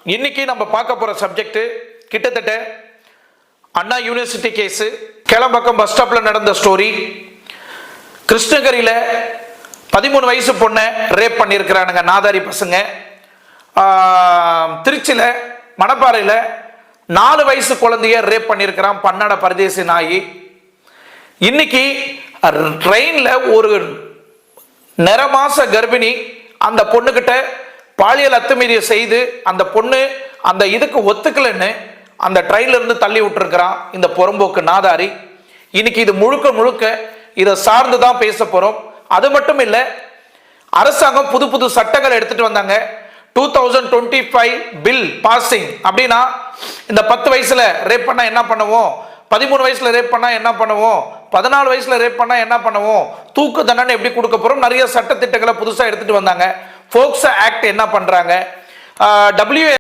இன்னைக்கு நம்ம பார்க்க போற சப்ஜெக்ட் கிட்டத்தட்ட அண்ணா யூனிவர்சிட்டி கேஸ், கேளம்பாக்கம் பஸ் ஸ்டாப்ல நடந்த ஸ்டோரி. கிருஷ்ணகிரியில 13 வயசு பொண்ணை ரேப் பண்ணியிருக்கிறானுங்க நாதாரி பசங்க. திருச்சியில மணப்பாறையில் 4 வயசு குழந்தைய ரேப் பண்ணியிருக்கிறான் பன்னாட பரதேசி நாயி. இன்னைக்கு ட்ரெயின்ல ஒரு நிறமாச கர்ப்பிணி அந்த பொண்ணுகிட்ட பாலியல் அத்துமீறி செய்து அந்த பொண்ணு அந்த இதுக்கு ஒத்துக்கலன்னு அந்த ட்ரெயின்ல இருந்து தள்ளி விட்டுருக்கிறான் இந்த புறம்போக்கு நாதாரி. இன்னைக்கு இது முழுக்க முழுக்க இதை சார்ந்துதான் பேச போறோம். அது மட்டும் இல்ல, அரசாங்கம் புது புது சட்டங்கள் எடுத்துட்டு வந்தாங்க. 2025 பில் பாசிங் அப்படின்னா இந்த 10 வயசுல ரேப் பண்ணா என்ன பண்ணுவோம், 13 வயசுல ரேப் பண்ணா என்ன பண்ணுவோம், 14 வயசுல ரேப் பண்ணா என்ன பண்ணுவோம், தூக்கு தண்டனை எப்படி கொடுக்க போறோம், நிறைய சட்ட திட்டங்களை புதுசா எடுத்துட்டு வந்தாங்க. போக்சோ ஆக்ட் என்ன பண்றாங்க,